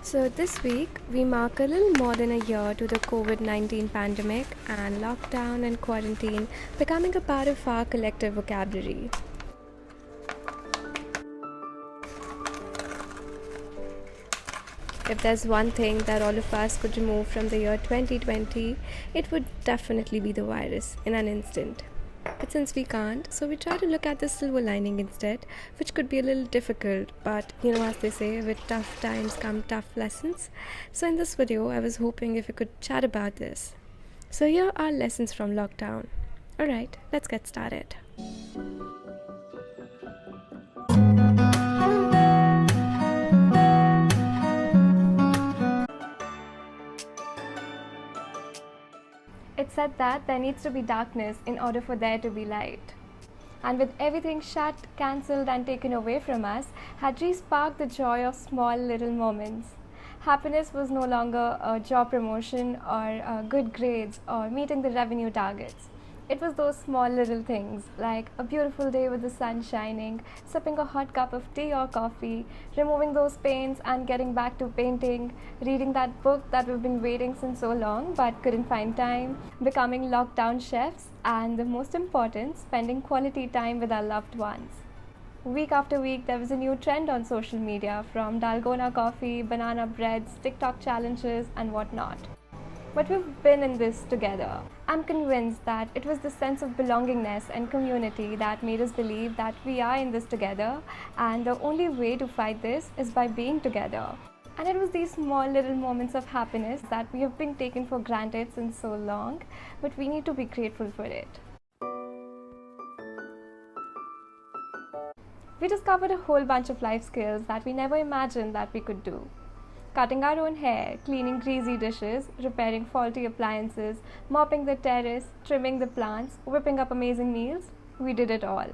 So, this week we mark a little more than a year to the COVID-19 pandemic and lockdown and quarantine becoming a part of our collective vocabulary. If there's one thing that all of us could remove from the year 2020, it would definitely be the virus in an instant. But since we can't, so we try to look at the silver lining instead, which could be a little difficult, but as they say, with tough times come tough lessons. So in this video, I was hoping if we could chat about this. So here are lessons from lockdown. Alright, let's get started. It's said that there needs to be darkness in order for there to be light. And with everything shut, cancelled, and taken away from us, had re-sparked the joy of small little moments. Happiness was no longer a job promotion or good grades or meeting the revenue targets. It was those small little things like a beautiful day with the sun shining, sipping a hot cup of tea or coffee, removing those paints and getting back to painting, reading that book that we've been waiting since so long but couldn't find time, becoming lockdown chefs, and the most important, spending quality time with our loved ones. Week after week, there was a new trend on social media, from dalgona coffee, banana breads, TikTok challenges, and whatnot. But we've been in this together. I'm convinced that it was the sense of belongingness and community that made us believe that we are in this together, and the only way to fight this is by being together. And it was these small little moments of happiness that we have been taken for granted since so long, but we need to be grateful for it. We discovered a whole bunch of life skills that we never imagined that we could do. Cutting our own hair, cleaning greasy dishes, repairing faulty appliances, mopping the terrace, trimming the plants, whipping up amazing meals, we did it all.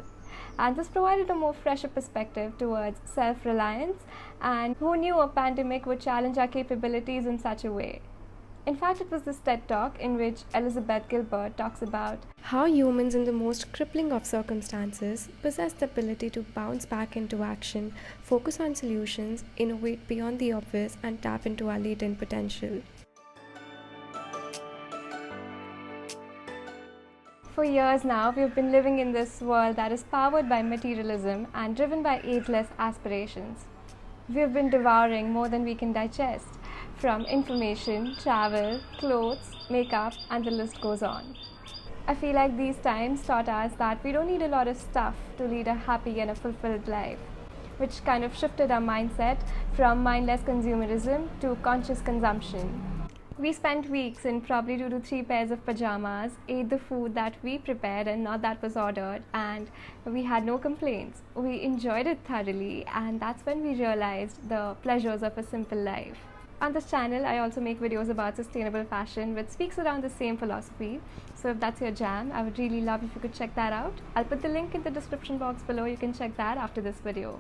And this provided a more fresher perspective towards self-reliance, and who knew a pandemic would challenge our capabilities in such a way. In fact, it was this TED Talk in which Elizabeth Gilbert talks about how humans in the most crippling of circumstances possess the ability to bounce back into action, focus on solutions, innovate beyond the obvious, and tap into our latent potential. For years now, we've been living in this world that is powered by materialism and driven by ageless aspirations. We've been devouring more than we can digest, from information, travel, clothes, makeup, and the list goes on. I feel like these times taught us that we don't need a lot of stuff to lead a happy and a fulfilled life, which kind of shifted our mindset from mindless consumerism to conscious consumption. We spent weeks in probably 2 to 3 pairs of pajamas, ate the food that we prepared and not that was ordered, and we had no complaints. We enjoyed it thoroughly, and that's when we realized the pleasures of a simple life. On this channel, I also make videos about sustainable fashion, which speaks around the same philosophy. So if that's your jam, I would really love if you could check that out. I'll put the link in the description box below. You can check that after this video.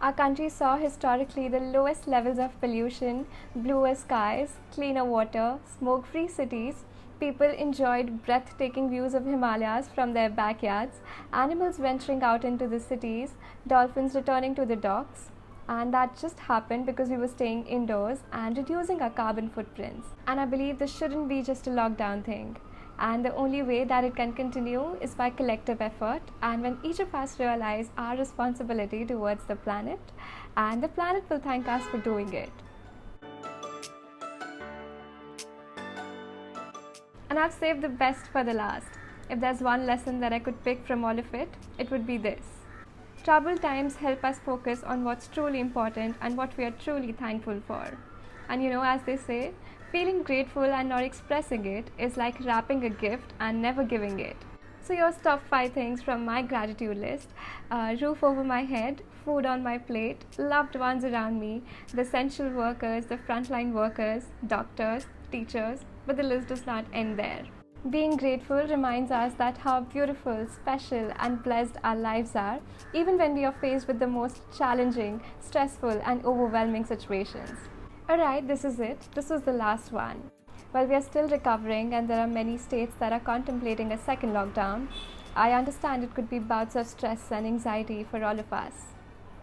Our country saw historically the lowest levels of pollution, bluer skies, cleaner water, smoke-free cities. People enjoyed breathtaking views of Himalayas from their backyards, animals venturing out into the cities, dolphins returning to the docks. And that just happened because we were staying indoors and reducing our carbon footprints. And I believe this shouldn't be just a lockdown thing. And the only way that it can continue is by collective effort, and when each of us realize our responsibility towards the planet, and the planet will thank us for doing it. And I've saved the best for the last. If there's one lesson that I could pick from all of it, it would be this. Troubled times help us focus on what's truly important and what we are truly thankful for. And as they say, feeling grateful and not expressing it is like wrapping a gift and never giving it. So here's top 5 things from my gratitude list. Roof over my head, food on my plate, loved ones around me, the essential workers, the frontline workers, doctors, teachers, but the list does not end there. Being grateful reminds us that how beautiful, special, and blessed our lives are, even when we are faced with the most challenging, stressful, and overwhelming situations. Alright, this is it. This was the last one. While we are still recovering and there are many states that are contemplating a second lockdown, I understand it could be bouts of stress and anxiety for all of us.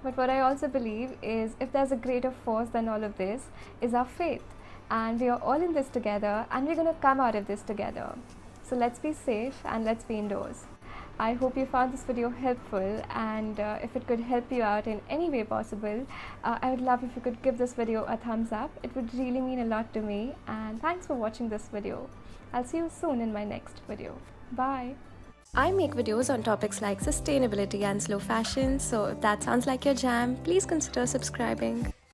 But what I also believe is if there's a greater force than all of this, is our faith. And we are all in this together, and we're going to come out of this together. So let's be safe and let's be indoors. I hope you found this video helpful, and if it could help you out in any way possible, I would love if you could give this video a thumbs up. It would really mean a lot to me, and thanks for watching this video. I'll see you soon in my next video. Bye. I make videos on topics like sustainability and slow fashion, so if that sounds like your jam, please consider subscribing.